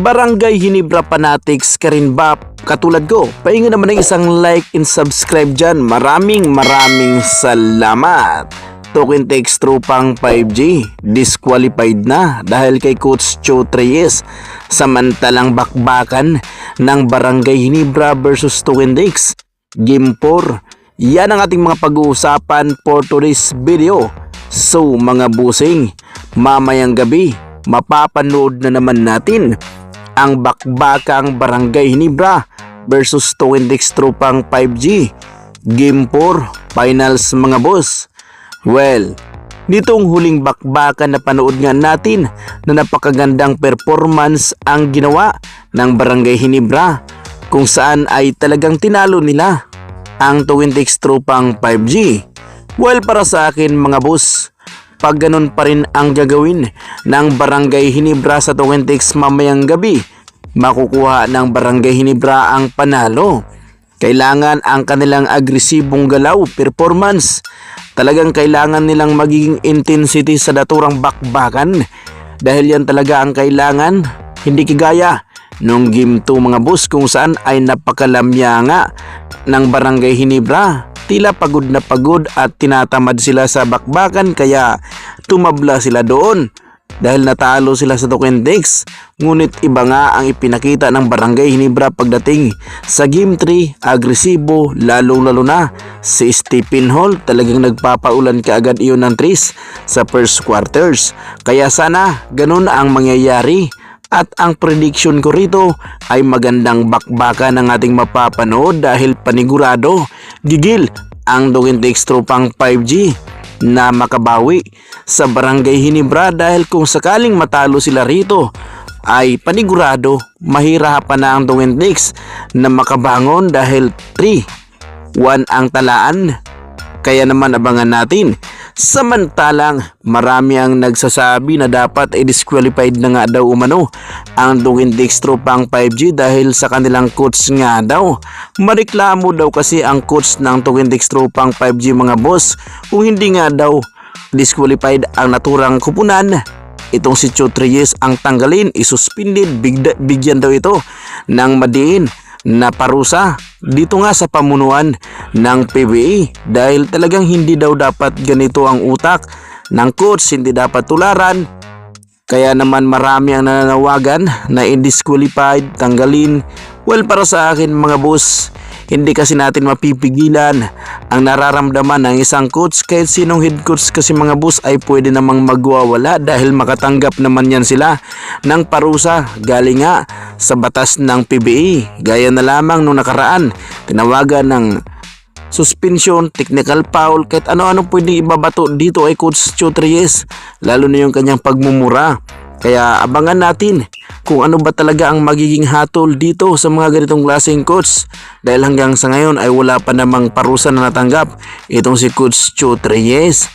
Barangay Ginebra fanatics ka rin ba katulad ko? Pahinga naman ng isang like and subscribe dyan. Maraming salamat. Token text tropang 5G disqualified na dahil kay Coach Cho Reyes. Samantalang bakbakan ng Barangay Ginebra versus Token Text Game 4. Yan ang ating mga pag-uusapan for today's video. So mga busing, mamayang gabi mapapanood na naman natin ang bakbakang Barangay Ginebra versus Token Text tropang 5G Game 4 Finals mga boss. Well, nitong huling bakbakan na panood nga natin na napakagandang performance ang ginawa ng Barangay Ginebra kung saan ay talagang tinalo nila ang Token Text tropang 5G. Well, para sa akin mga boss, pag ganun pa rin ang gagawin ng Barangay Ginebra sa Token Text mamayang gabi, makukuha ng Barangay Ginebra ang panalo. Kailangan ang kanilang agresibong galaw, performance. Talagang kailangan nilang magiging intensity sa naturang bakbakan dahil yan talaga ang kailangan, hindi kagaya nung Game 2 mga boss kung saan ay napakalamya nga ng Barangay Ginebra. Tila pagod na pagod at tinatamad sila sa bakbakan kaya tumabla sila doon dahil natalo sila sa Token Text. Ngunit iba nga ang ipinakita ng Barangay Ginebra pagdating sa Game 3. Agresibo, lalo na si Stephen Hall, talagang nagpapaulan kaagad iyon ng tris sa first quarters. Kaya sana ganun ang mangyayari at ang prediction ko rito ay magandang bakbakan ng ating mapapanood dahil panigurado gigil ang Token Text tropang 5G na makabawi sa Barangay Ginebra dahil kung sakaling matalo sila rito ay panigurado mahirapan na ang Token Text na makabangon dahil 3-1 ang talaan. Kaya naman abangan natin. Samantalang marami ang nagsasabi na dapat ay disqualified na nga daw umano ang Token Text tropang 5G dahil sa kanilang coach nga daw. Mareklamo daw kasi ang coach ng Token Text tropang 5G mga boss kung hindi nga daw disqualified ang naturang kupunan. Itong si Cho Reyes ang tanggalin, isuspended, bigyan daw ito ng madiin na parusa dito nga sa pamunuan ng PBA dahil talagang hindi daw dapat ganito ang utak ng coach, hindi dapat tularan. Kaya naman marami ang nananawagan na indisqualified, tanggalin. Well, para sa akin mga boss, hindi kasi natin mapipigilan ang nararamdaman ng isang coach. Kahit sinong head coach kasi mga boss ay pwede namang magwawala dahil makatanggap naman yan sila ng parusa galing nga sa batas ng PBA. Gaya na lamang nung nakaraan, tinawagan ng suspension, technical foul, kahit ano-ano pwedeng ibabato dito ay Coach Cho Reyes, lalo na yung kanyang pagmumura. Kaya abangan natin kung ano ba talaga ang magiging hatol dito sa mga ganitong klaseng coach dahil hanggang sa ngayon ay wala pa namang parusa na natanggap itong si Coach Cho Reyes.